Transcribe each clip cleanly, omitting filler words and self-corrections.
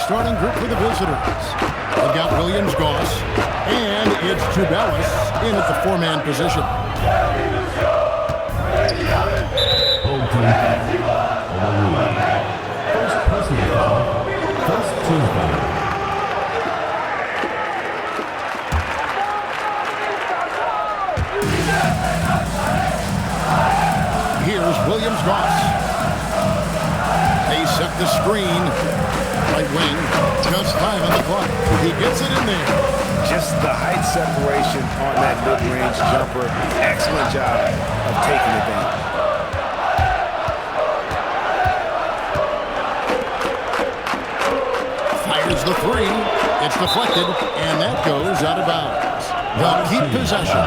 starting group for the visitors. They've got Williams, Goss, and it's Tubelis in at the four-man position. First personal foul, first team foul. Here's Williams, Goss. They set the screen. Right wing, just 5 on the clock. He gets it in there. Just the height separation on that mid-range jumper. Excellent job of taking advantage. Fires the three. It's deflected, and that goes out of bounds. They'll keep possession.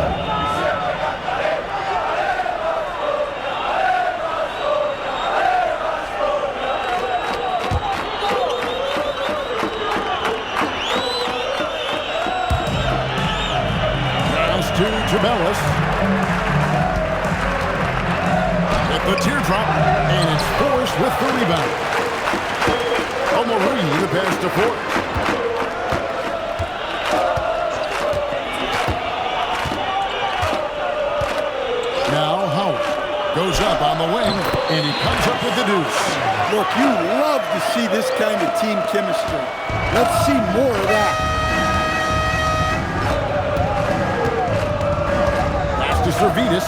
To Tubelis. At the teardrop, and it's forced with the rebound. Omarui, the pass to Ford. Now Howard goes up on the wing, and he comes up with the deuce. Look, you love to see this kind of team chemistry. Let's see more of that. Servidis.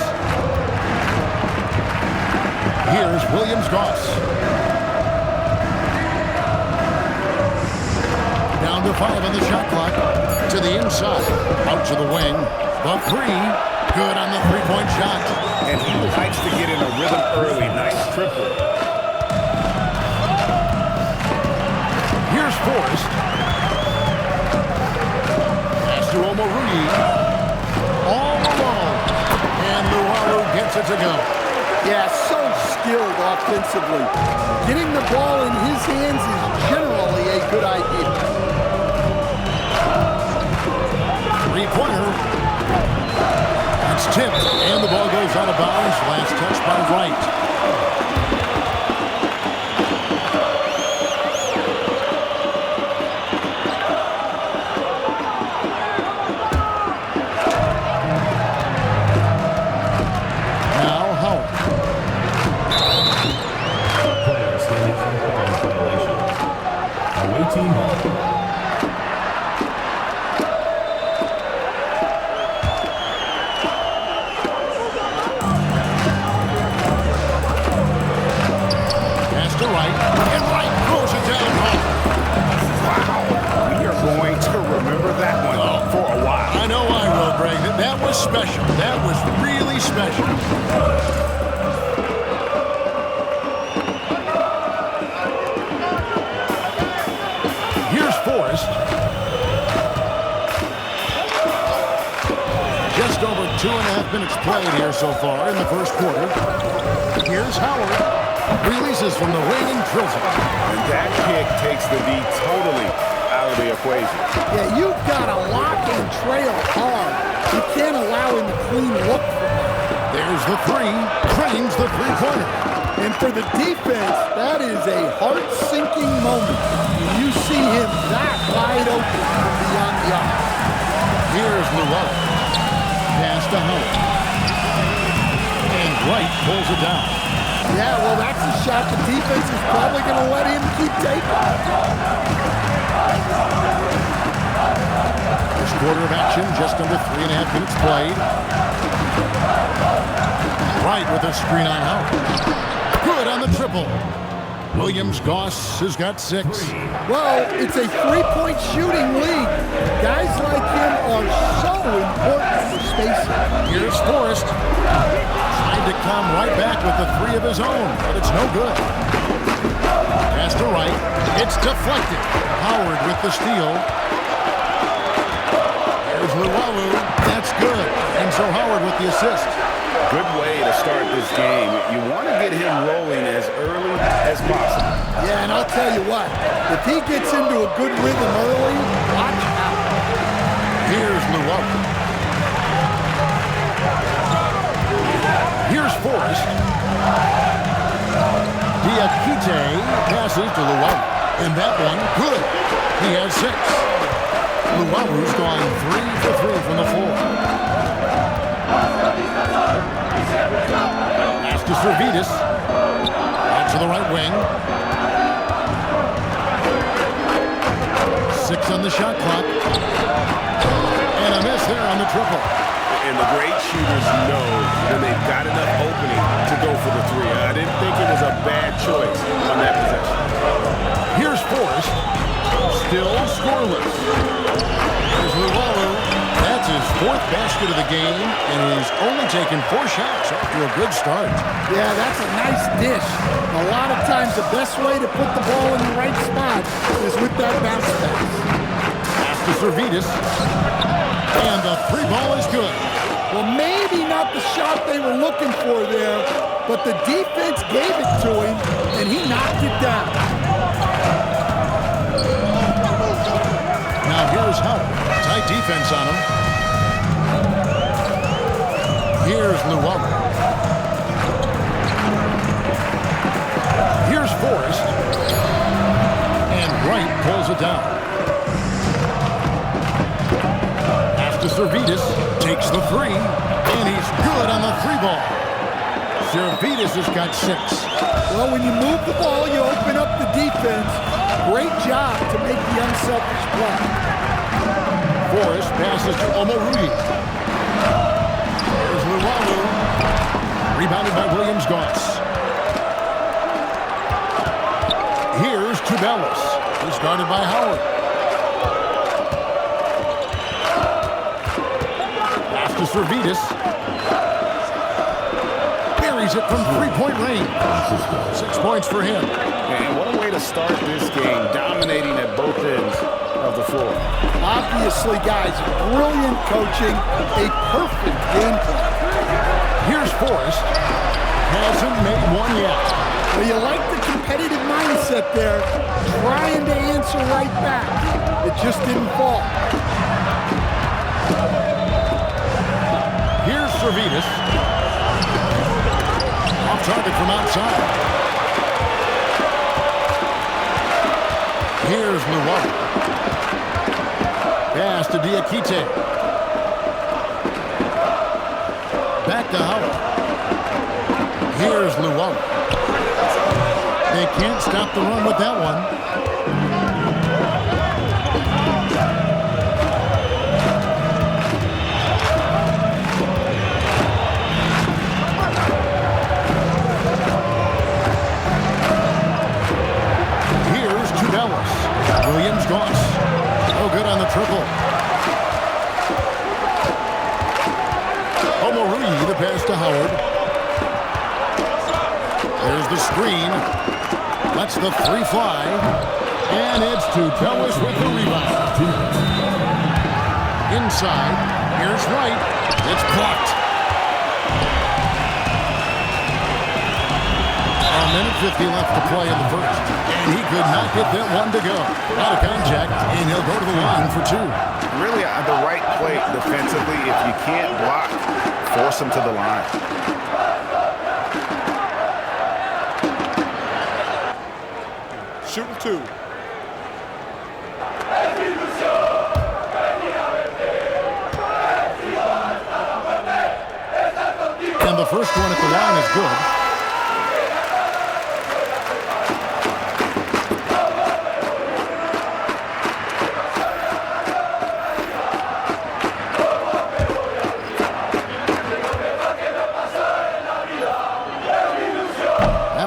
Here's Williams, Goss. Down to 5 on the shot clock. To the inside. Out to the wing. The three. Good on the three-point shot. And he likes to get in a rhythm early. Nice triple. Here's Forrest. Pass to Omarui. All alone. And Lualu gets it to go. Yeah, so skilled offensively. Getting the ball in his hands is generally a good idea. Three-pointer. It's tipped, and the ball goes out of bounds. Last touch by Wright. Special. That was really special. Here's Forrest. Just over 2.5 minutes played here so far in the first quarter. Here's Howard. Releases from the wing and drills it. And that kick takes the D totally out of the equation. Yeah, you've got to lock and trail hard. You can't allow him a clean look. There's the three. Trains the three-pointer. And for the defense, that is a heart-sinking moment when you see him that wide open from beyond the arc. Here's Lualu. Pass to Howard. And Wright pulls it down. Yeah, well, that's a shot the defense is probably going to let him keep taking. First quarter of action, just under 3.5 minutes played. Wright with a screen on Howard. Good on the triple. Williams, Goss has got 6. Well, it's a three-point shooting league. Guys like him are so important for spacing. Here's Forrest. Trying to come right back with the 3 of his own, but it's no good. Pass to Wright. It's deflected. Howard with the steal. There's Lualu. That's good. And so Howard with the assist. Good way to start this game. You want to get him rolling as early as possible. Yeah, and I'll tell you what. If he gets into a good rhythm early, watch out. Here's Lualu. Here's Forrest. Diakite passes to Lualu. And that one, good. He has 6. Luaru's gone 3 for 3 from the floor. Pass to Servidis. Out to the right wing. 6 on the shot clock. And a miss there on the triple. And the great shooters know when they've got enough opening to go for the 3. I didn't think it was a bad choice on that possession. Here's Forrest. Still scoreless. Here's Luaru. That's his 4th basket of the game, and he's only taken 4 shots off to a good start. Yeah, that's a nice dish. A lot of times the best way to put the ball in the right spot is with that bounce pass. Pass to Servidis. And the 3 ball is good. Well, maybe not the shot they were looking for there, but the defense gave it to him, and he knocked it down. Now here's Howard. Tight defense on him. Here's Luaru. Here's Forrest. And Wright pulls it down. To Servidis, takes the 3, and he's good on the 3 ball. Servidis has got 6. Well, when you move the ball, you open up the defense. Great job to make the unselfish play. Forrest passes to Omoruyi. There's Luaru. Rebounded by Williams-Goss. Here's Tubelis. He's guarded by Howard. To Servidis. Buries it from 3-point range. 6 points for him. And what a way to start this game, dominating at both ends of the floor. Obviously, guys, brilliant coaching, a perfect game plan. Here's Forrest. Hasn't made one yet. Well, you like the competitive mindset there, trying to answer right back. It just didn't fall. Here's Servidis. Off target from outside. Here's Luaru. Pass to Diakite. Back to Howard. Here's Luaru. They can't stop the run with that one. Williams-Goss. No good on the triple. Omoruyi, the pass to Howard. There's the screen. Lets the 3 fly. And it's Tubelis with the rebound. Inside. Here's Wright. It's blocked. A minute 50 left to play in the first. And he could not get that one to go. Out of contact, and he'll go to the line for 2. Really the right play defensively. If you can't block, force him to the line. Shooting 2. And the first one at the line is good.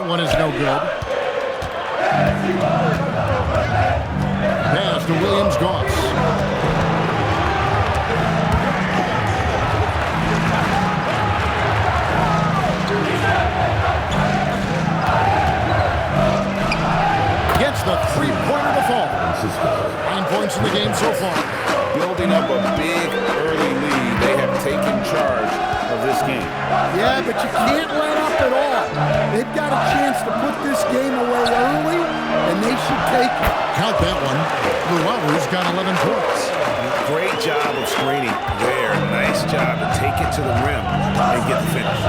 One is no good. Pass to Williams-Goss. Gets the 3-pointer to fall. 9 points in the game so far. Building up a big early lead. They have taken charge of this game. Yeah, but you can't let up at all. They've got a chance to put this game away early, and they should take it. Count that one. Luaru's got 11 points. Great job of screening there. Nice job to take it to the rim and get the finish.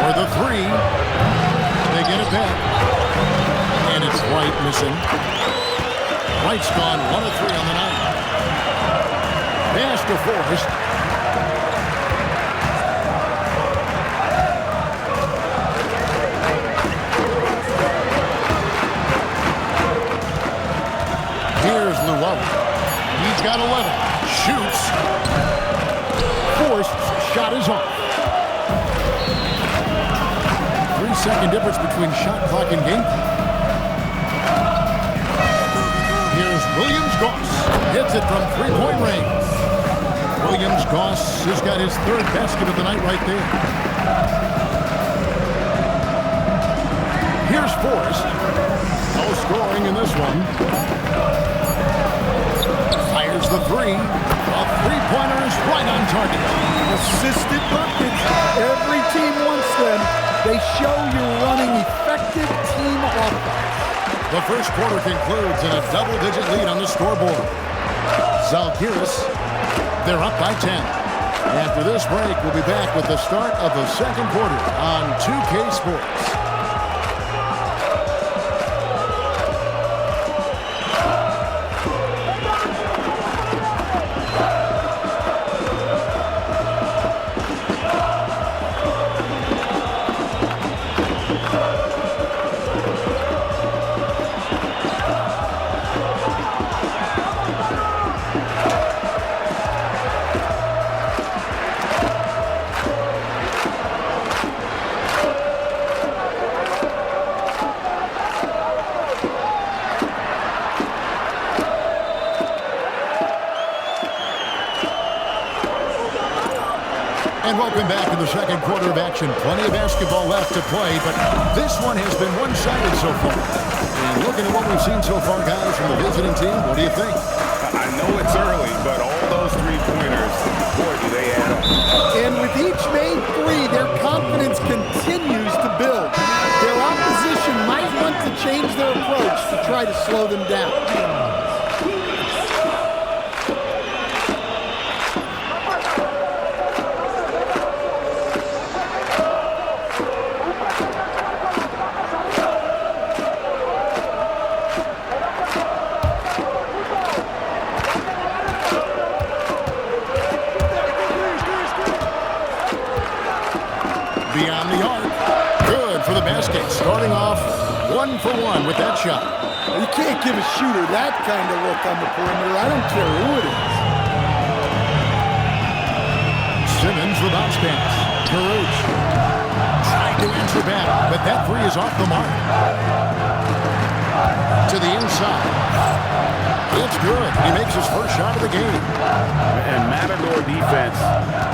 For the 3. missing. White's gone 1 of 3 on the night. Pass to Forrest. Here's Llewellyn. He's got 11. Shoots. Forrest's shot is off. 3-second difference between shot clock and game clock. Here's Williams-Goss. Hits it from three-point range. Williams-Goss has got his 3rd basket of the night right there. Here's Forrest. No scoring in this one. Fires the 3. A three-pointer is right on target. Assisted buckets. Every team wants them. They show you're running effective team offense. The first quarter concludes in a double-digit lead on the scoreboard. Zalgiris, they're up by 10. After this break, we'll be back with the start of the second quarter on 2K Sports. And welcome back to the second quarter of action. Plenty of basketball left to play, but this one has been one-sided so far. And looking at what we've seen so far, guys, from the visiting team, what do you think? I know it's early, but all those three-pointers, boy, do they add up. And with each made 3, their confidence continues to build. Their opposition might want to change their approach to try to slow them down. Beyond the arc. Good for the basket. Starting off 1 for 1 with that shot. You can't give a shooter that kind of look on the perimeter. I don't care who it is. Simmons the bounce pass. Caruth trying to answer back, but that 3 is off the mark. To the inside. It's good. He makes his first shot of the game. And Matador defense,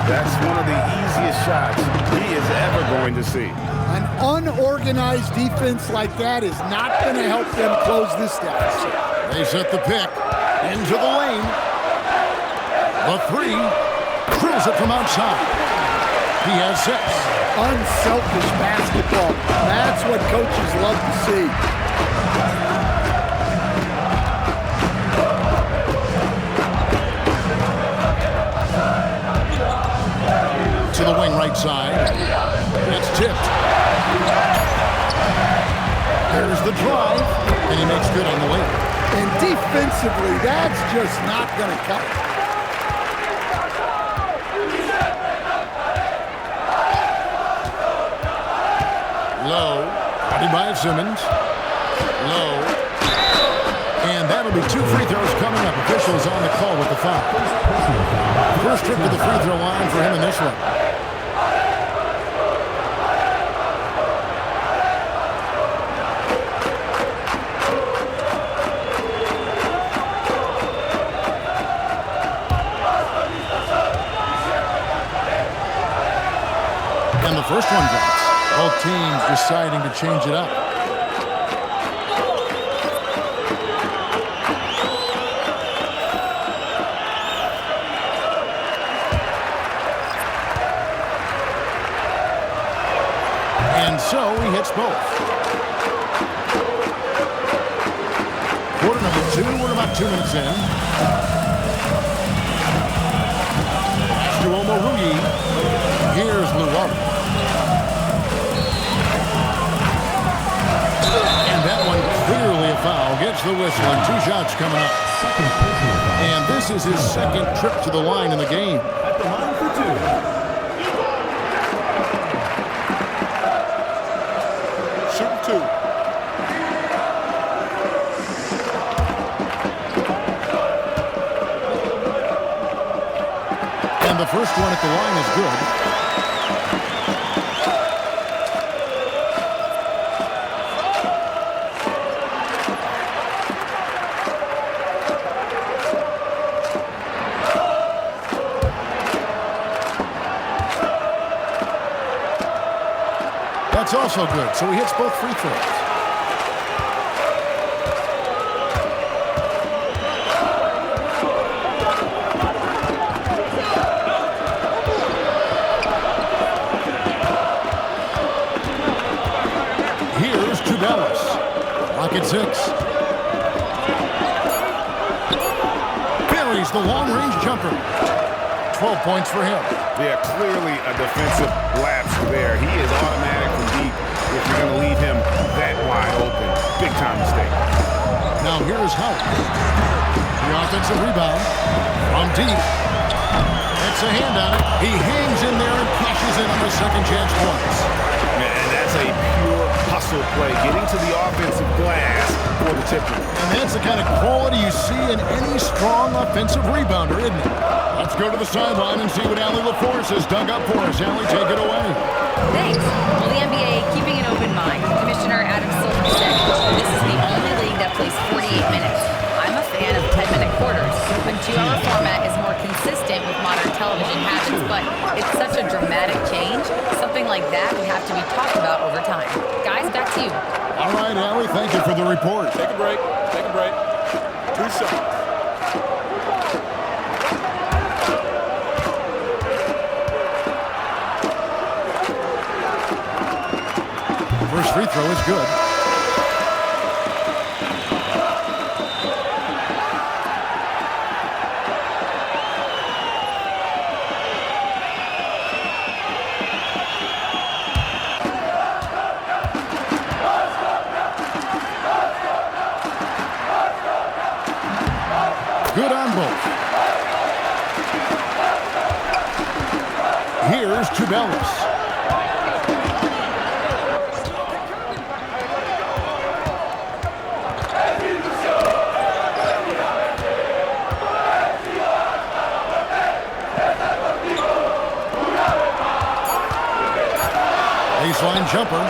that's one of the easiest shots he is ever going to see. An unorganized defense like that is not going to help them close this deficit. They set the pick into the lane. The 3 drills it from outside. He has 6. Unselfish basketball. That's what coaches love to see. To the wing right side. It's tipped. There's the drive, and he makes good on the way. And defensively, that's just not going to cut it. Low, guarded by Simmons. Low. And that'll be 2 free throws coming up. Officials on the call with the foul. First trip to the free throw line for him in this one. And the first one drops. Both teams deciding to change it up. And so he hits both. Quarter number 2, we're about 2 minutes in. Pass to Omoruyi. Here's Llewellyn. And that one clearly a foul. blows the whistle, and 2 shots coming up. And this is his second trip to the line in the game. At the line for 2. Shooting 2. And the first one at the line is good. That's also good, so he hits both free throws. Here's Tubelis. Clock at 6. Buries the long-range jumper. 12 points for him. Yeah, clearly a defensive lapse there. He is automatic from deep if you're going to leave him that wide open. Big time mistake. Now here's Howard. The offensive rebound from deep. It's a hand on it. He hangs in there and cashes in on the second chance points. And that's a pure hustle play, getting to the offensive glass for the tipper. And that's the kind of quality you see in any strong offensive rebounder, isn't it? Let's go to the sideline and see what Allie LaForce has dug up for us. Allie, take it away. Thanks. Well, the NBA keeping an open mind. Commissioner Adam Silver said, this is the only league that plays 48 minutes. I'm a fan of 10-minute quarters. A 2-hour format is more consistent with modern television habits, but it's such a dramatic change. Something like that would have to be talked about over time. Guys, back to you. All right, Allie, thank you for the report. Take a break. Take a break. 2 shots. First free throw is good. Good on both. Here's Tubelis. Baseline jumper.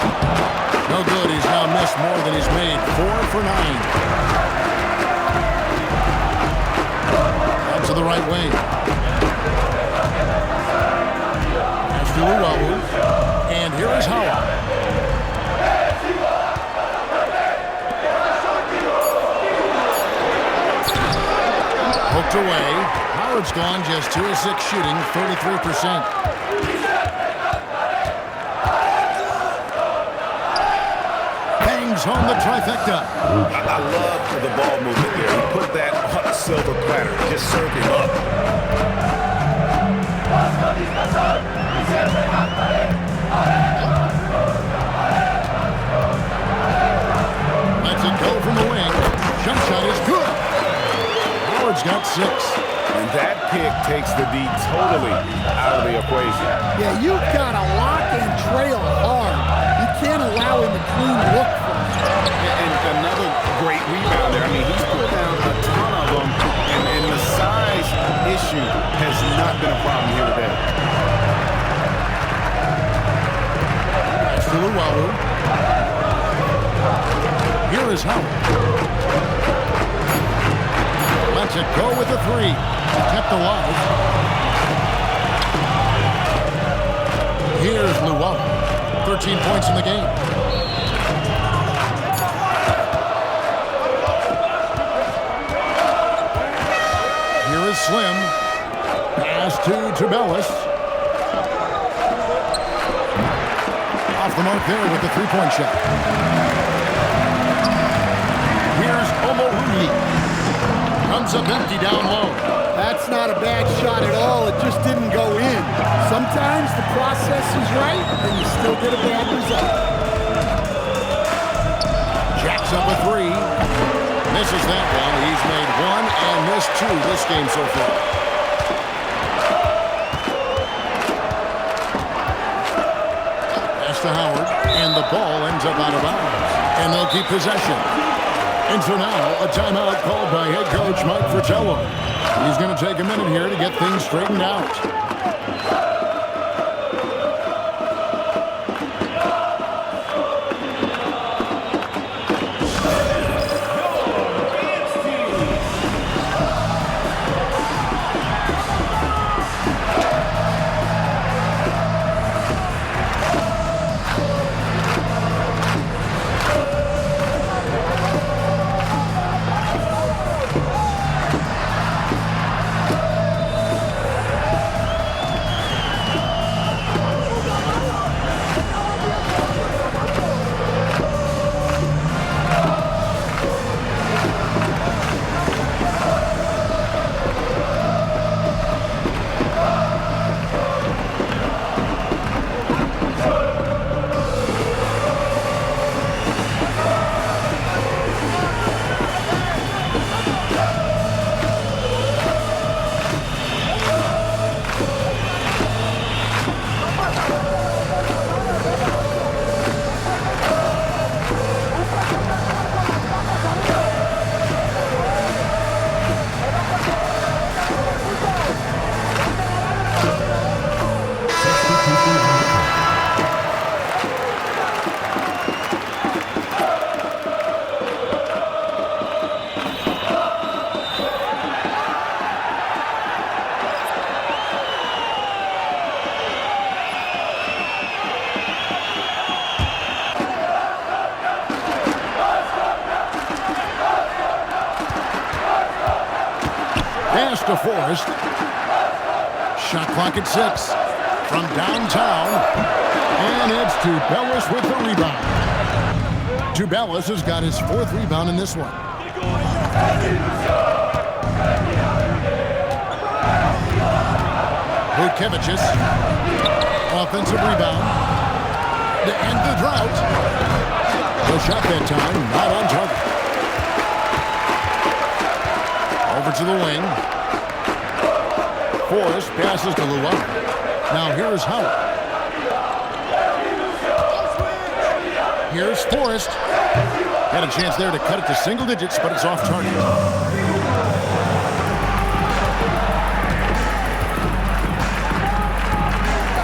No good. He's now missed more than he's made. 4 for 9. Out to the right wing. Pass to Luwawu. And here is Howard. Hooked away. Howard's gone just 2 of 6 shooting, 33%. Home the trifecta. I love the ball movement there. He put that on a silver platter. Just served him up. Lets it go from the wing. Jump shot is good. Howard's got 6. And that pick takes the D totally out of the equation. Yeah, you've got to lock and trail hard. You can't allow him a clean look from him. And another great rebound there. I mean, he's put down a ton of them, and the size issue has not been a problem here today. That's to Luwawu. Here is Howard. Lets it go with a 3. Kept alive. Here's Luwawu. 13 points in the game. Here is Slim. Pass to Tubelis. Off the mark there with the 3-point shot. Here's Omoruni. Comes up empty down low. That's not a bad shot at all. It just didn't go in. Sometimes the process is right, and you still get a bad result. Jacks up a 3. Misses that one. He's made one and missed two this game so far. Pass to Howard, and the ball ends up out of bounds. And they'll keep possession. And so now, a timeout called by head coach Mike Fratello. He's going to take a minute here to get things straightened out. Pass to Forrest. Shot clock at 6. From downtown. And it's Tubelis with the rebound. Tubelis has got his 4th rebound in this one. Vučević. Offensive rebound. To end the drought. No shot that time. Not on target. Over to the wing. Forrest passes to Lula. Now here's Howard. Here's Forrest. Had a chance there to cut it to single digits, but it's off target.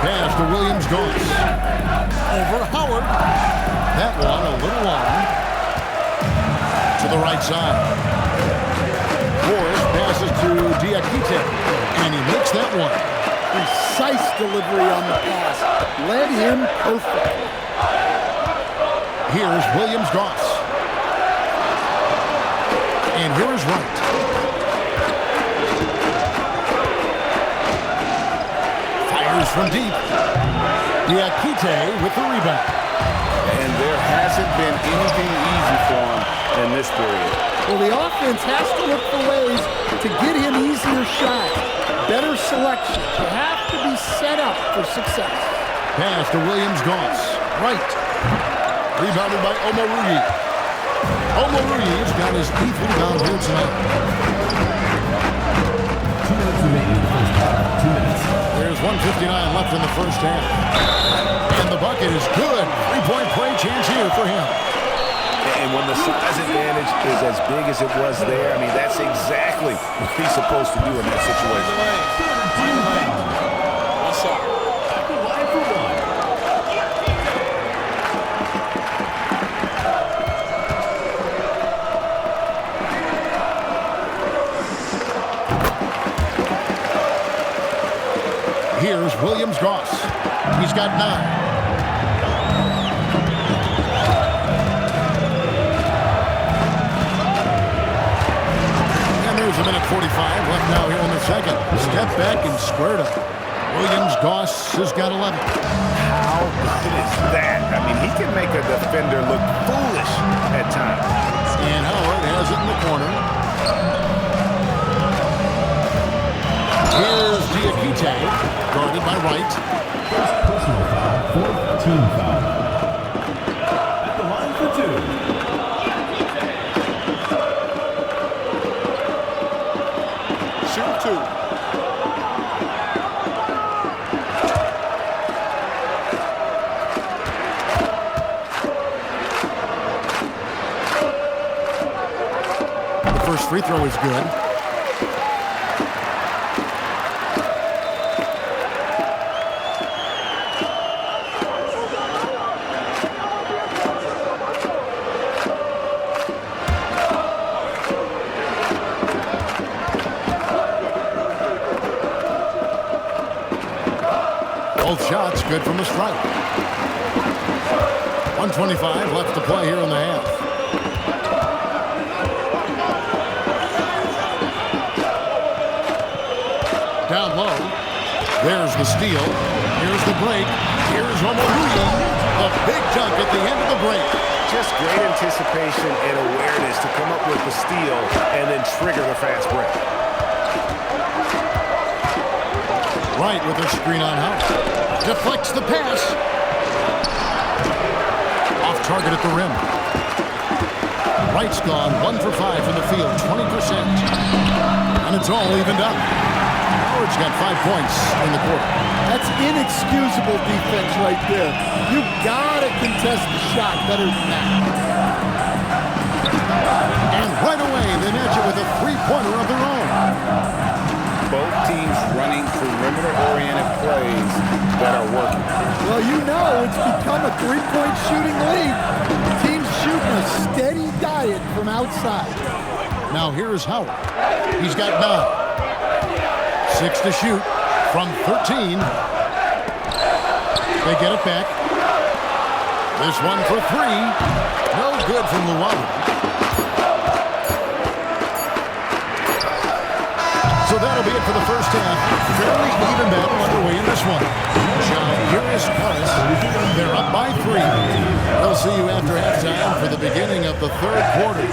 Pass to Williams-Goss. Over Howard. That one a little long. To the right side. Forrest passes to Diakite, and he makes that one. Precise delivery on the pass. Led him perfect. Here's Williams-Goss. And here is Wright. Fires from deep. Diakite with the rebound. And there hasn't been anything easy for him in this period. Well, the offense has to look for ways to get him easier shots. Better selection. You have to be set up for success. Pass to Williams-Goss. Right. Rebounded by Omoruyi. Omoruyi's got his 8th rebound here tonight. 2 minutes remaining in the first half. 2 minutes. There's 1:59 left in the first half. And the bucket is good. 3-point play chance here for him. And when the size advantage is as big as it was there, I mean, that's exactly what he's supposed to do in that situation. What's up? Line for one. Here's Williams-Goss. He's got 9. There's a minute 45 left now here in the second. Step back and squared up. Williams-Goss has got 11. How good is that? I mean, he can make a defender look foolish at times. And Howard has it in the corner. Here's Diakite, guarded by Wright. Personal foul, 4th team foul. At the line for 2. free throw is good. Both shots good from the strike. 1:25 left to play here in the half. Down low. There's the steal. Here's the break. Here's Omoruyi. A big dunk at the end of the break. Just great anticipation and awareness to come up with the steal and then trigger the fast break. Right with a screen on Howard. Deflects the pass. Off target at the rim. Wright's gone 1 for 5 from the field, 20%. And it's all evened up. Howard's got 5 points in the quarter. That's inexcusable defense right there. You gotta contest the shot better than that. And right away, they match it with a three-pointer of their own. Both teams running perimeter-oriented plays that are working. Well, you know it's become a three-point shooting league. Teams shooting a steady diet from outside. Now here's Howard. He's got 9. 6 to shoot from 13. They get it back. This one for 3. No good from Luwawu. So that'll be it for the first half. Fairly even battle underway in this one. Zalgiris Kaunas, they're up by 3. We'll see you after halftime for the beginning of the third quarter.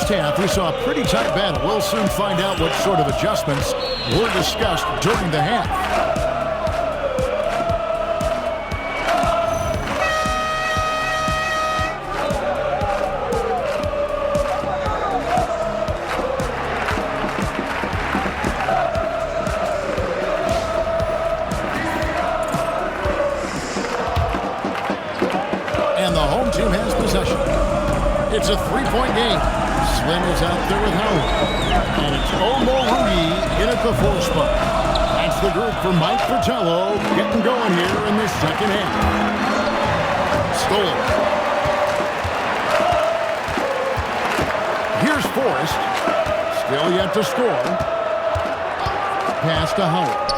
Half, we saw a pretty tight battle. We'll soon find out what sort of adjustments were discussed during the half. And the home team has possession. It's a three-point game. Slim is out there with Howard. And it's Omoruyi in at the 4 spot. That's the group for Mike Fratello getting going here in the second half. Stolen. Here's Forrest. Still yet to score. Pass to Howard.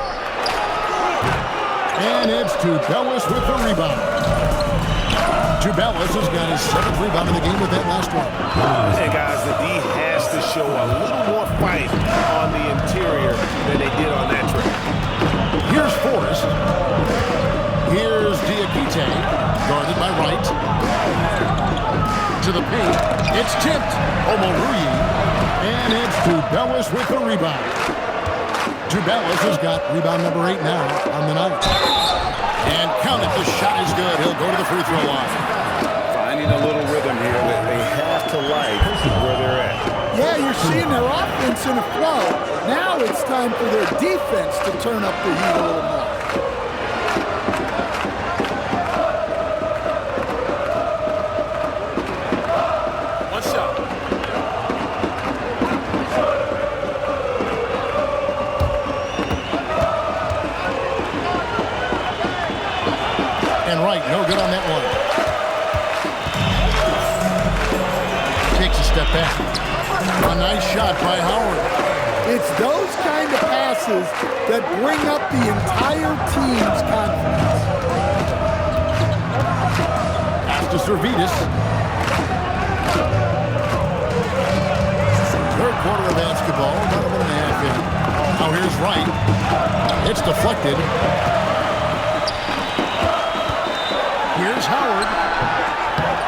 And it's to Bellis with the rebound. Bellis has got his 7th rebound in the game with that last one. Hey, guys, the D has to show a little more fight on the interior than they did on that trip. Here's Forrest. Here's Diakite, guarded by Wright. To the paint. It's tipped. Omoruyi. And it's to Bellis with the rebound. Bellis has got rebound number 8 now on the night. And count it, the shot is good. He'll go to the free throw line. Finding a little rhythm here that they have to like where they're at. Yeah, you're seeing their offense in a flow. Now it's time for their defense to turn up the heat a little more. One shot. on that one. Takes a step back. A nice shot by Howard. It's those kind of passes that bring up the entire team's confidence. Pass to Servetus. Third quarter of basketball, about a minute and a half in. Now here's Wright. It's deflected. Here's Howard.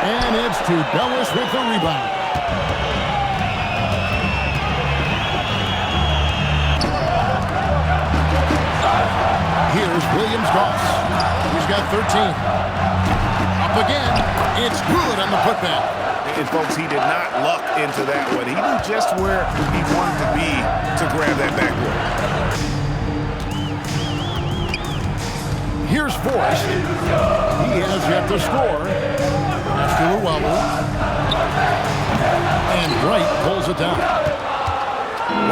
And it's to Bellis with the rebound. Here's Williams-Goss. He's got 13. Up again. It's good on the putback. And folks, he did not luck into that one. He knew just where he wanted to be to grab that backboard. Here's Forrest. He has yet to score. That's to Luwawu. And Wright pulls it down.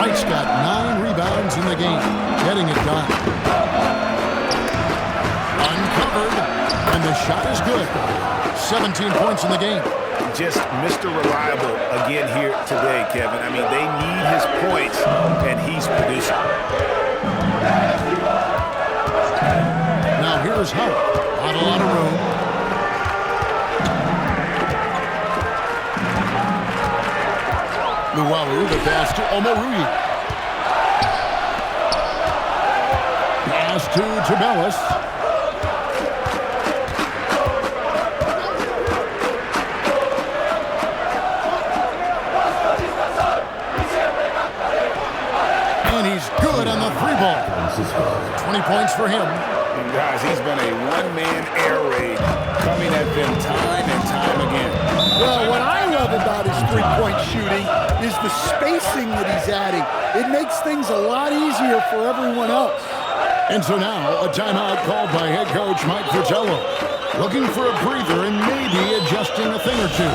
Wright's got 9 rebounds in the game, getting it done. Uncovered, and the shot is good. 17 points in the game. Just Mr. Reliable again here today, Kevin. I mean, they need his points, and he's producing. Now here's Howard. Not a lot of room. Luwawu, the pass to Omoruyi. Pass to Bellis. And he's good on the 3-ball. 20 points for him. And guys, he's been a one-man air raid coming at them time and time again. Well, what I love about his three-point shooting is the spacing that he's adding. It makes things a lot easier for everyone else. And so now, a timeout called by head coach Mike Fratello. Looking for a breather and maybe adjusting a thing or two.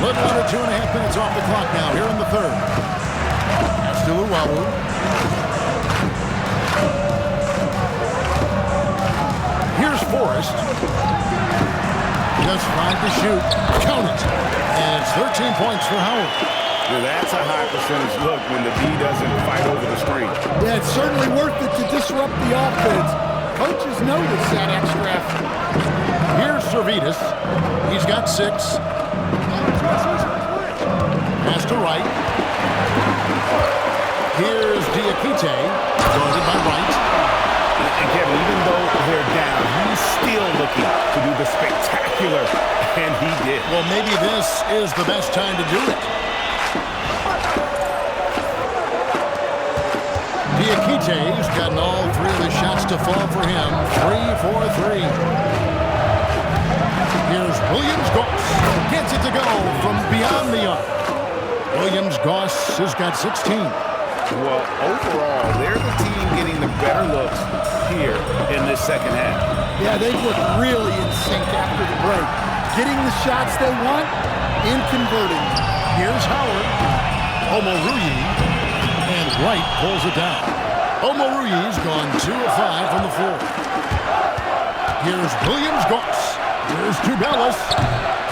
But 1 or 2.5 minutes off the clock now here in the third. That's to Luwawu. Here's Forrest. Just 5 to shoot. Count it. And it's 13 points for Howard. Well, that's a high percentage look when the D doesn't fight over the screen. Yeah, it's certainly worth it to disrupt the offense. Coaches notice that extra effort. Here's Servetus. He's got 6. Pass to Wright. Here's Diakite, guarded by Wright. And Kevin, even though they're down, he's still looking to do the spectacular, and he did. Well, maybe this is the best time to do it. Diakite's gotten all 3 of the shots to fall for him. 3 for 3. Here's Williams-Goss. Gets it to go from beyond the arc. Williams-Goss has got 16. Well, overall, they're the team getting the better looks here in this second half. Yeah, they've looked really in sync after the break. Getting the shots they want and converting. Here's Howard. Omoruyi. And Wright pulls it down. Omoruyi's gone 2 of 5 from the floor. Here's Williams-Goss. Here's Tubelis.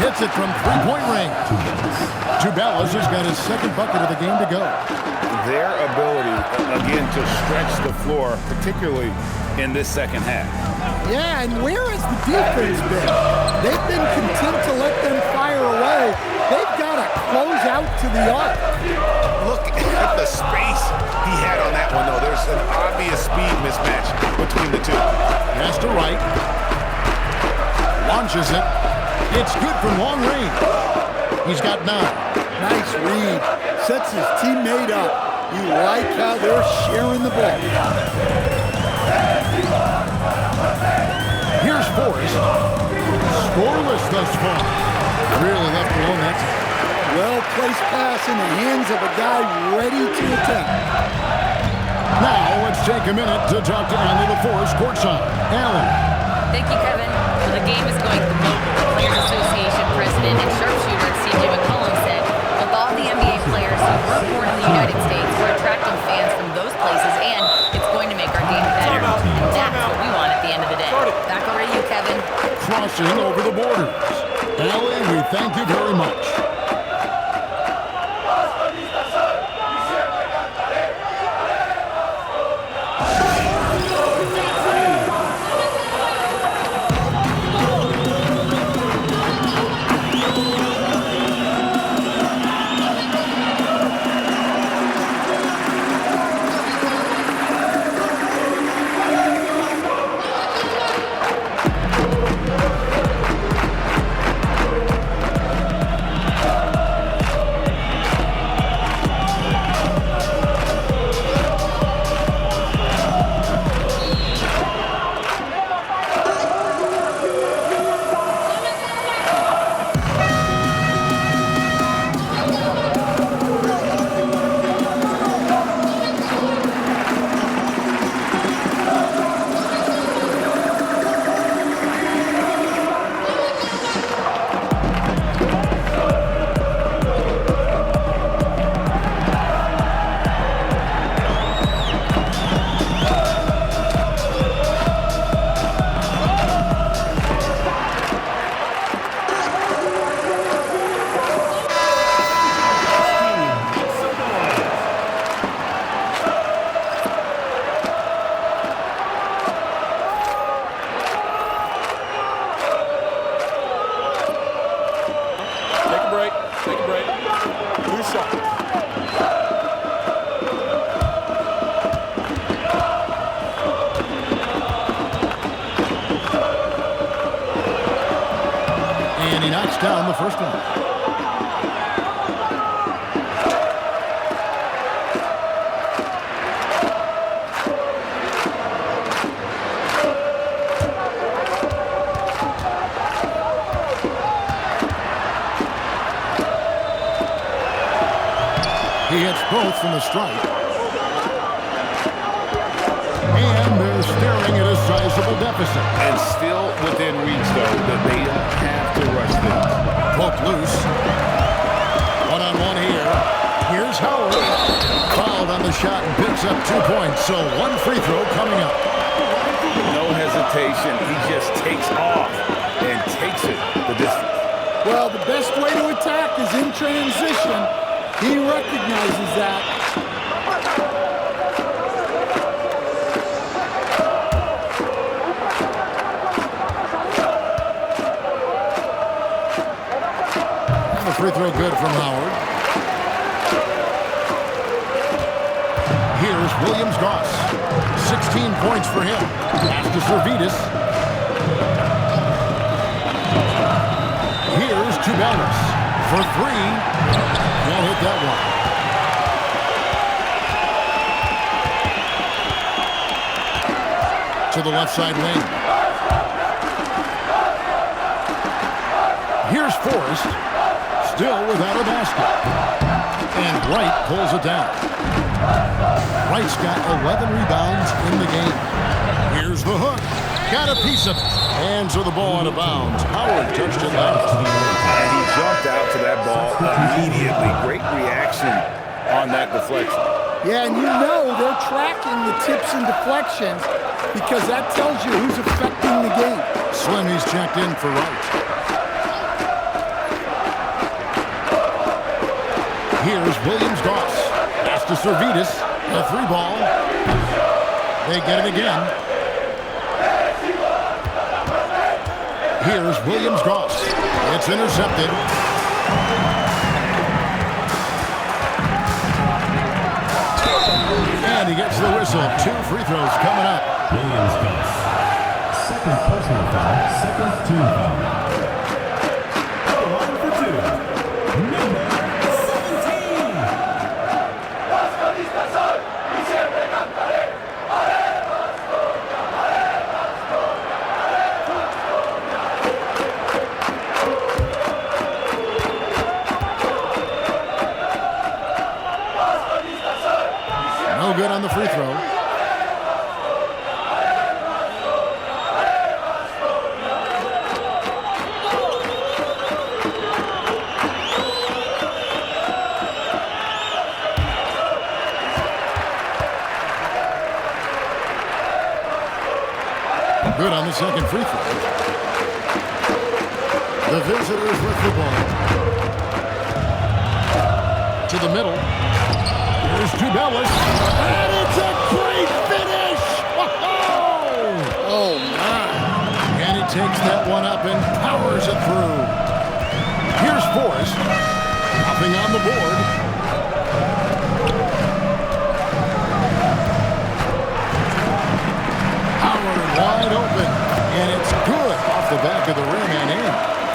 Hits it from three-point range. Tubelis has got his second bucket of the game to go. Their ability, again, to stretch the floor, particularly in this second half. Yeah, and where has the defense been? They've been content to let them fire away. They've got to close out to the arc. Look at the space he had on that one, though. There's an obvious speed mismatch between the two. Pass to Wright. Launches it. It's good from long range. He's got 9. Nice read. Sets his teammate up. You like how they're sharing the ball. Here's Forrest. Scoreless thus far. Really left alone that time. Well-placed pass in the hands of a guy ready to attack. Now let's take a minute to talk to Allie LaForce courtside. Allie. Thank you, Kevin. Well, the game is going global. Players Association President and sharpshooter C.J. McCollum said, with all the NBA players who were born in the United States, we're attracting fans from those places, and it's going to make our game better. And that's what we want at the end of the day. Back over to you, Kevin. Crossing over the borders. Allie, we thank you very much. And he knocks down the first one. He hits both from the stripe. And they're staring at a sizable deficit. And still within reach, though, that they don't have to rush them. Poked loose. One-on-one here. Here's Howard. Fouled on the shot and picks up 2 points. So one free throw coming up. No hesitation. He just takes off and takes it the distance. Well, the best way to attack is in transition. He recognizes that. And the free throw good from Howard. Here's Williams-Goss. 16 points for him. Pass to Servidis. Here's Tubelis for 3. Can't hit that one. To the left side wing. Here's Forrest. Still without a basket. And Wright pulls it down. Wright's got 11 rebounds in the game. Here's the hook. got a piece of it. Hands of the ball out of bounds. Howard touched it last. And he jumped out to that ball immediately. Great reaction on that deflection. Yeah, and you know they're tracking the tips and deflections because that tells you who's affecting the game. Slim, he's checked in for right. Here's Williams-Goss. Pass to Servidis. A 3-ball. They get it again. Here's Williams-Goss. It's intercepted. And he gets the whistle. 2 free throws coming up. Williams-Goss. Second personal foul, second team foul. Line for 2. Number 17. No good on the free throw. Good on the second free throw. The visitors with the ball. To the middle. Here's Tubelis. And it's a great finish! Oh, my. And he takes that one up and powers it through. Here's Forrest. Nothing on the board. Wide open, and it's good off the back of the rim and in.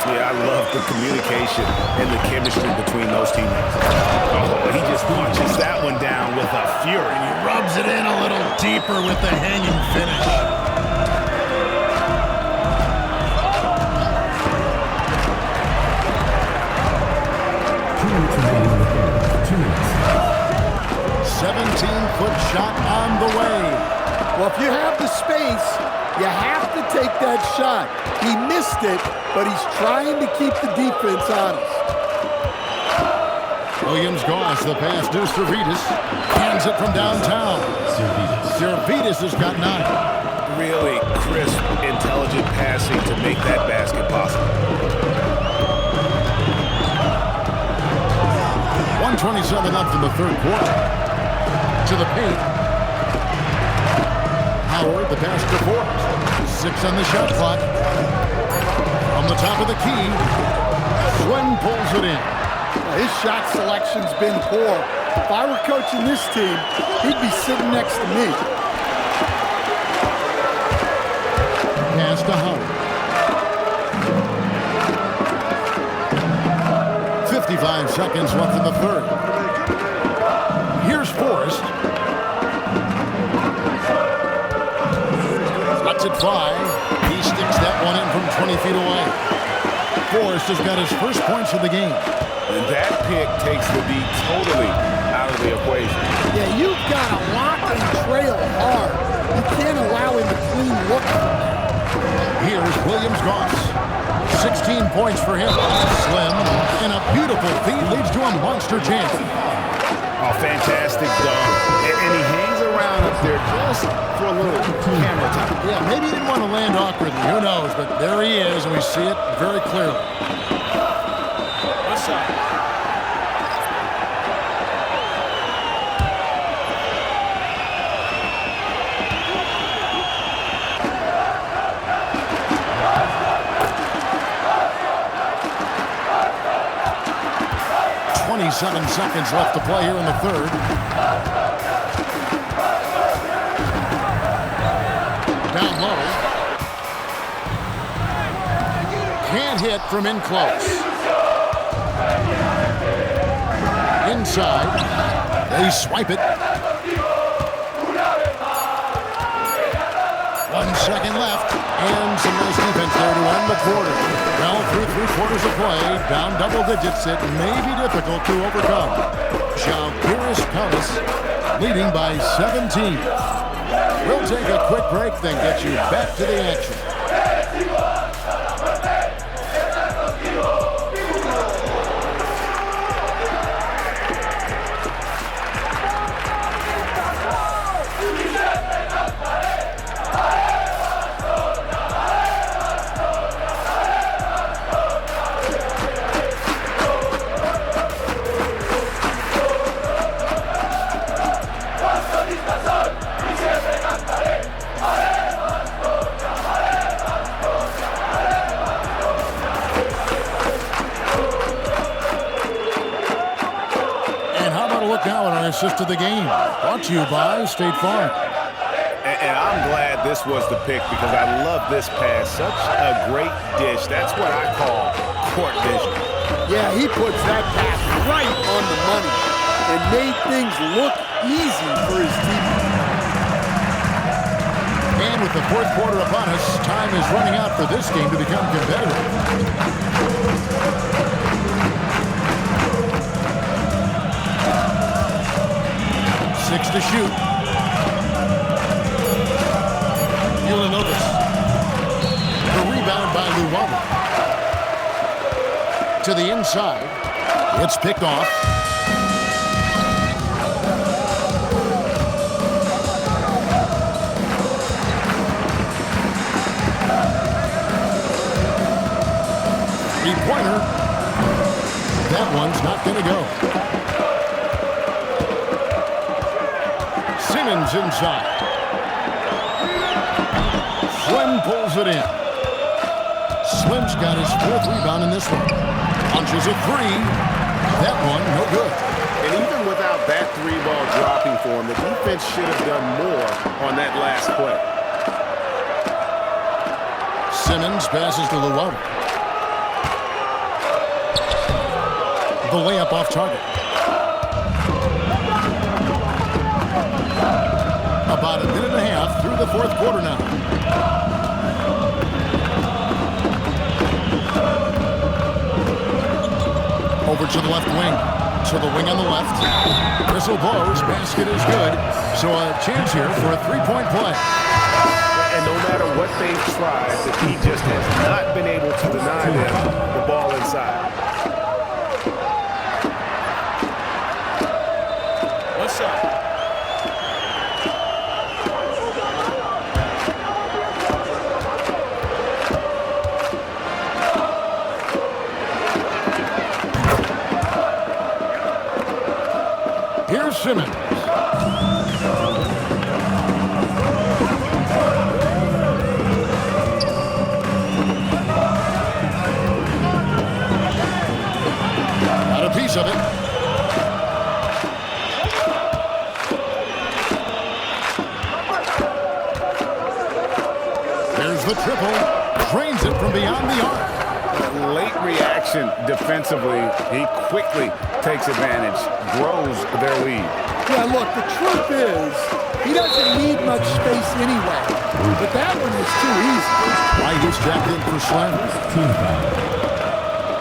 Yeah, I love the communication and the chemistry between those teammates. Oh, he just punches that one down with a fury. And he rubs it in a little deeper with the hanging finish. Two minutes. 17-foot shot on the way. Well, if you have the space, you have to take that shot. He missed it, but he's trying to keep the defense honest. Williams-Goss, the pass to Servidis. Hands it from downtown. Servidis has got 9. Really crisp, intelligent passing to make that basket possible. 1:27 left in the third quarter. To the paint. Howard, the pass to Forrest. 6 on the shot clock. From the top of the key, Slim pulls it in. His shot selection's been poor. If I were coaching this team, he'd be sitting next to me. Pass to Howard. 55 seconds left in the third. Here's Forrest. Lets it fly. He sticks that one in from 20 feet away. Forrest has got his first points of the game. And that pick takes the beat totally out of the equation. Yeah, you've got to lock and trail hard. You can't allow him to clean look. Here's Williams-Goss. 16 points for him. Slim, and a beautiful feed leads to a monster chance. Oh, fantastic dunk. And he hangs around up there just for a little camera time. Yeah, maybe he didn't want to land awkwardly. Who knows? But there he is, and we see it very clearly. What's up? 27 seconds left to play here in the third. Down low. Can't hit from in close. Inside. They swipe it. 1 second left. And some nice defense there to end the quarter. Well, through 3/4 of play, down double digits, it may be difficult to overcome. Zalgiris Kaunas leading by 17. We'll take a quick break, then get you back to the action. Now in our assist of the game, brought to you by State Farm. And I'm glad this was the pick because I love this pass. Such a great dish. That's what I call court vision. Yeah, he puts that pass right on the money and made things look easy for his team. And with the fourth quarter upon us, time is running out for this game to become competitive. 6 to shoot. Ulanovas. The rebound by Luwawu. To the inside. It's picked off. Three-pointer. That one's not going to go. Simmons inside. Slim pulls it in. Slim's got his fourth rebound in this one. Punches a three. That one, no good. And even without that three-ball dropping for him, the defense should have done more on that last play. Simmons passes to Luwawu. The layup off target. About a minute and a half through the fourth quarter now. Over to the left wing. To the wing on the left. Whistle blows. Basket is good. So a chance here for a three-point play. And no matter what they've tried, he just has not been able to deny them the ball inside. What's up? Here's Simmons. Got a piece of it. There's the triple. Drains it from beyond the arc. Late reaction defensively. He quickly takes advantage, grows their lead. Yeah, look, the truth is, he doesn't need much space anyway. But that one was too easy. White is jacked in for Slim. Team foul.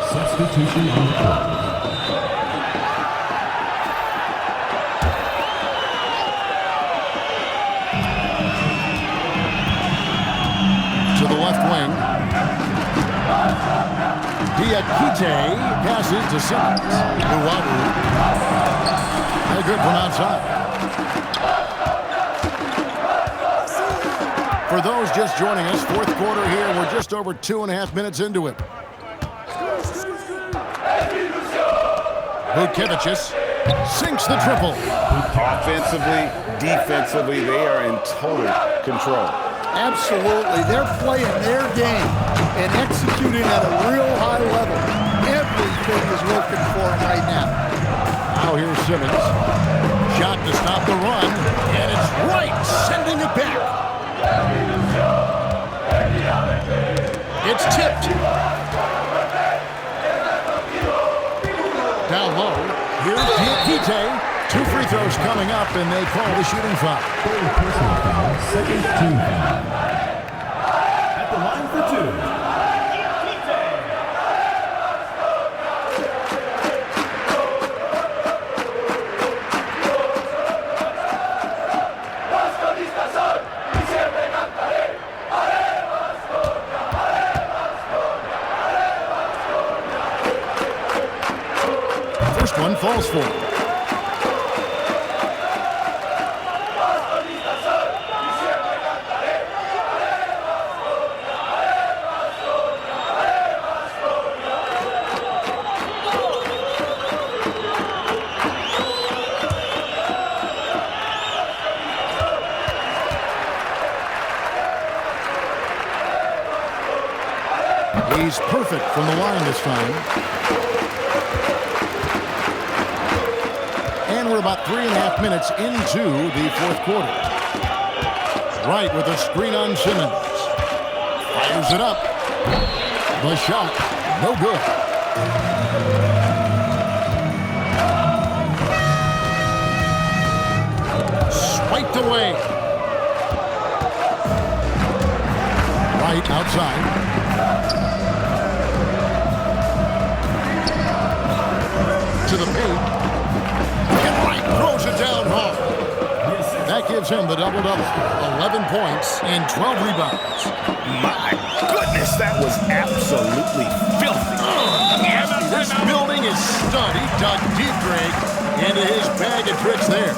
Substitution on the court. To the left wing. Diakite passes to Simmons. Luwawu. And good from outside. For those just joining us, fourth quarter here. We're just over 2.5 minutes into it. Vučević sinks the triple. Offensively, defensively, they are in total control. Absolutely. They're playing their game and executing at a real high level. Everything is working for them right now. Now here's Simmons. Shot to stop the run, and it's right, sending it back. It's tipped. Down low. Here's Diakite. 2 free throws coming up, and they call the shooting foul. Third personal foul, second team foul. At the line for two. First one falls for him. He's perfect from the line this time. And we're about 3.5 minutes into the fourth quarter. Right with a screen on Simmons. Fires it up. The shot, no good. Swiped away. Right outside. To the paint. And Wright throws it down hard. That gives him the double-double. 11 points and 12 rebounds. My goodness, that was absolutely filthy. This building is stunned. He dug deep, Greg, into his bag of tricks there.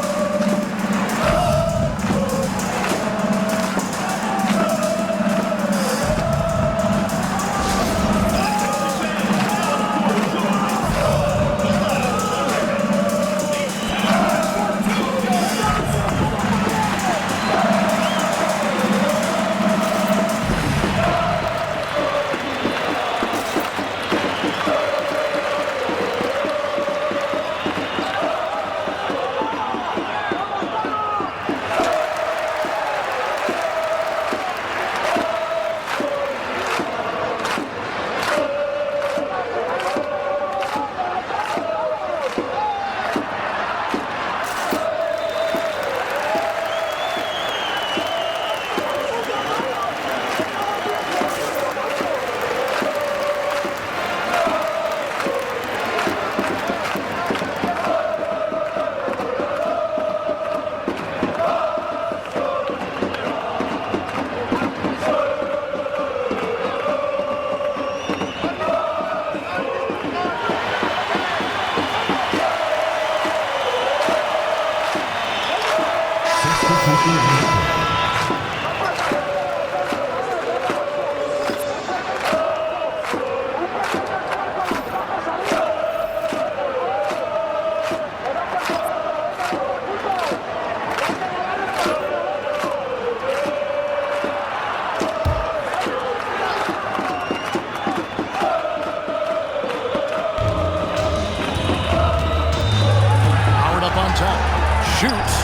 Shoots.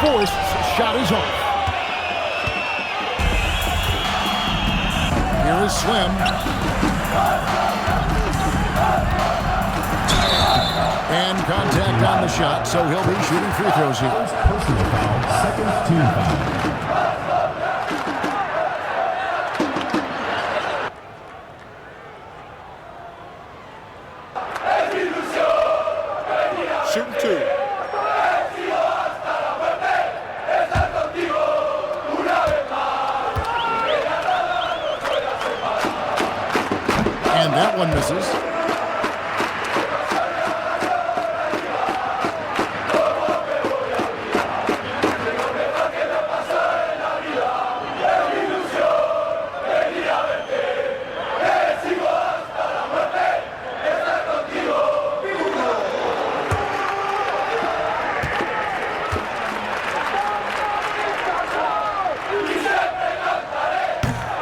Forced. Shot is off. Here is Slim. And contact on the shot, so he'll be shooting free throws here. Personal foul, second team foul. Shooting two. And that one misses.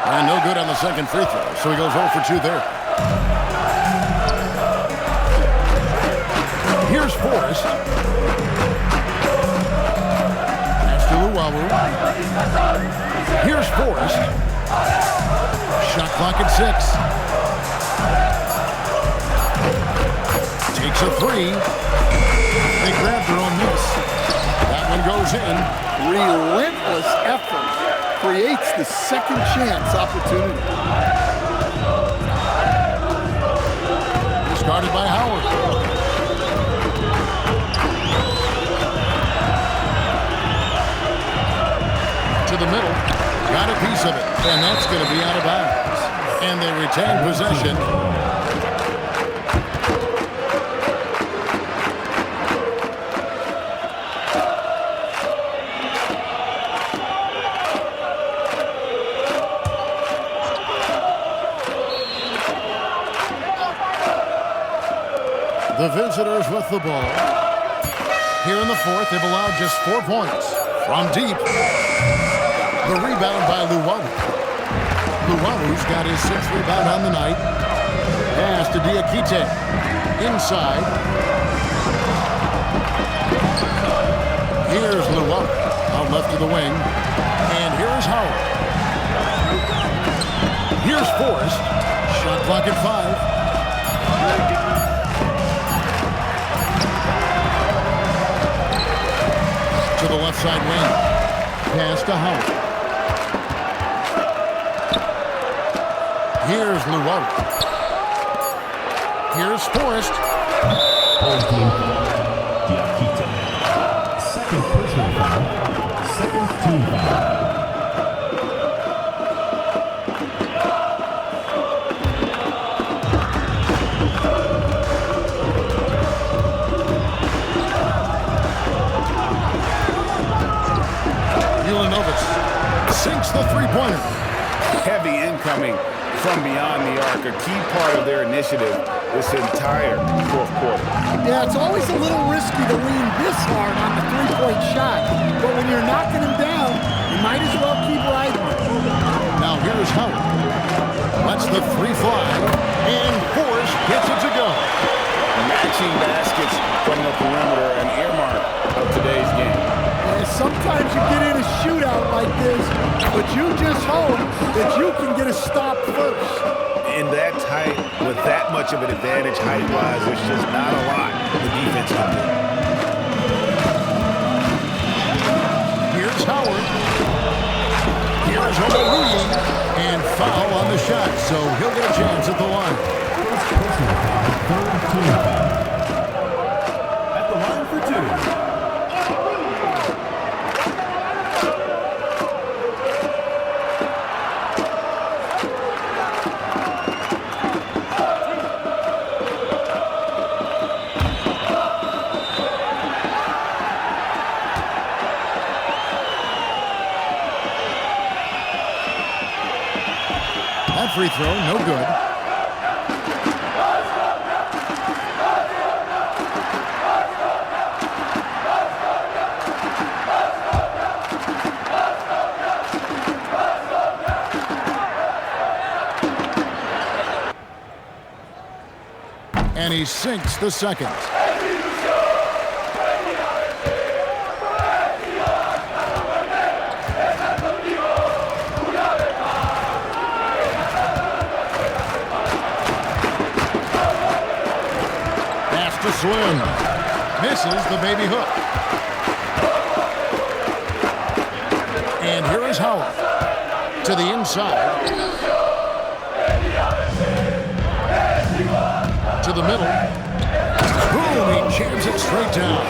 And no good on the second free throw, so he goes 0 for 2 there. Here's Forrest. Pass to Luwawu. Here's Forrest. Shot clock at 6. Takes a 3. They grab their own miss. That one goes in. Relentless effort creates the second chance opportunity. Started by Howard. To the middle. Got a piece of it. And that's going to be out of bounds. And they retain possession. The visitors with the ball. Here in the fourth, they've allowed just 4 points. From deep. The rebound by Luwawu. Luwawu's got his 6th rebound on the night. Pass to Diakite. Inside. Here's Luwawu. Out left to the wing. And here's Howard. Here's Forrest. Shot clock at 5. To the left side wing. Pass to Howard. Here's Luwawu. Here's Forrest. Diakite. Second personal foul. Second team foul. Sinks the three-pointer. Heavy incoming from beyond the arc, a key part of their initiative this entire fourth quarter. Yeah, it's always a little risky to lean this hard on the three-point shot, but when you're knocking him down, you might as well keep riding. Now here's Howard. Lets the three fly, and Forrest gets it to go. Matching baskets from the perimeter, an earmark of today's game. Sometimes you get in a shootout like this, but you just hope that you can get a stop first. In that tight, with that much of an advantage height-wise, there's just not a lot the defense can do. Here's Howard. Here's Omoruyi. And foul on the shot, so he'll get a chance at the line. Personal foul, third team foul. At the line for 2. Free throw, no good. And he sinks the second. Swim. Misses the baby hook. And here is Howard. To the inside. To the middle. Boom, he jams it straight down.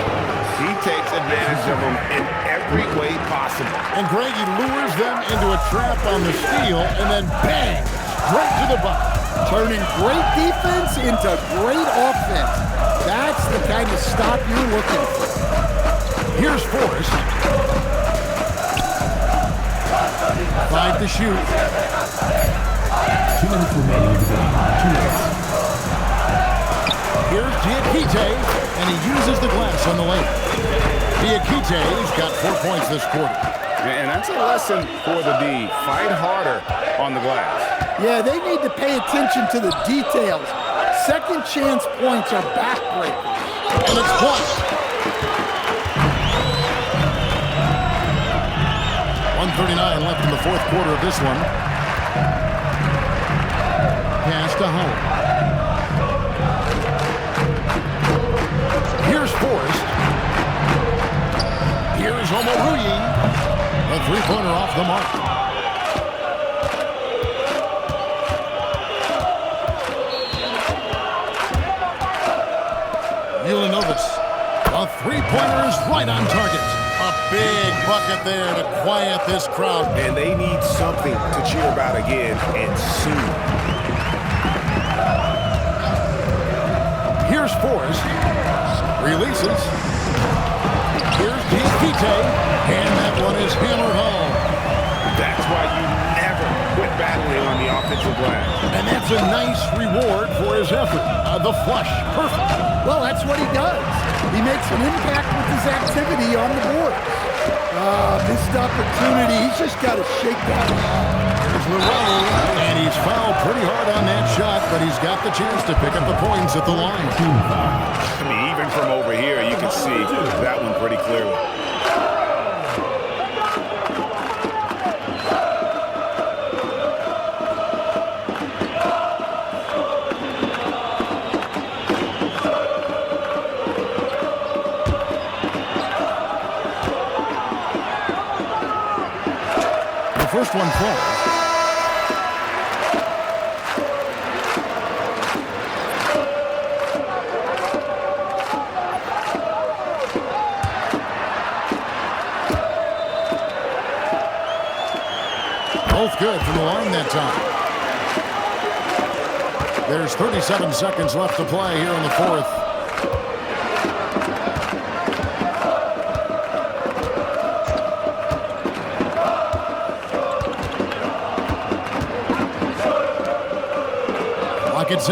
He takes advantage of them in every way possible. And Greg, he lures them into a trap on the steal, and then bang, straight to the bucket. Turning great defense into great offense. That's the kind of stop you're looking for. Here's Forrest. 5 to shoot. 2 minutes remaining in the game. 2 minutes. Here's Diakite, and he uses the glass on the lane. Diakite's got 4 points this quarter. And that's a lesson for the D. Fight harder on the glass. Yeah, they need to pay attention to the details. Second chance points are backbreakers. And it's blocked. 1:39 left in the fourth quarter of this one. Pass to Howard. Here's Forrest. Here's Omoruyi. A three-pointer off the mark. A three-pointer is right on target. A big bucket there to quiet this crowd. And they need something to cheer about again, and soon. Here's Forrest. Releases. Here's Diakite. And that one is hammered home. That's why you never quit battling on the offensive glass. And that's a nice reward for his effort. The flush, perfect. Well, that's what he does. He makes an impact with his activity on the board. Missed opportunity. He's just got to shake that off. Here's Luello, and he's fouled pretty hard on that shot, but he's got the chance to pick up the points at the line. I mean, even from over here, you can see that one pretty clearly. First one falls. Both good from the line that time. There's 37 seconds left to play here in the fourth. At 6.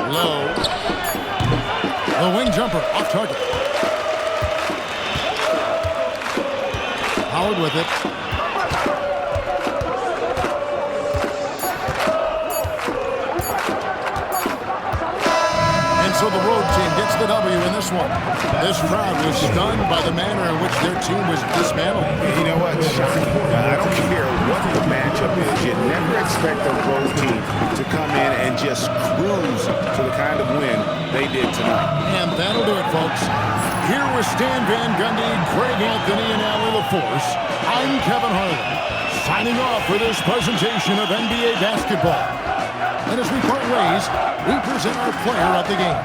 Low. The wing jumper off target. Howard with it. And so the road team gets the W in this one. This crowd was stunned by the manner in which their team was dismantled. You know what? I don't care what the matchup is. You never expect the road team to come in and just cruise to the kind of win they did tonight. And that'll do it, folks. Here with Stan Van Gundy, Craig Anthony, and Allie LaForce, I'm Kevin Harlan, signing off for this presentation of NBA basketball. And as we part ways, we present our player of the game.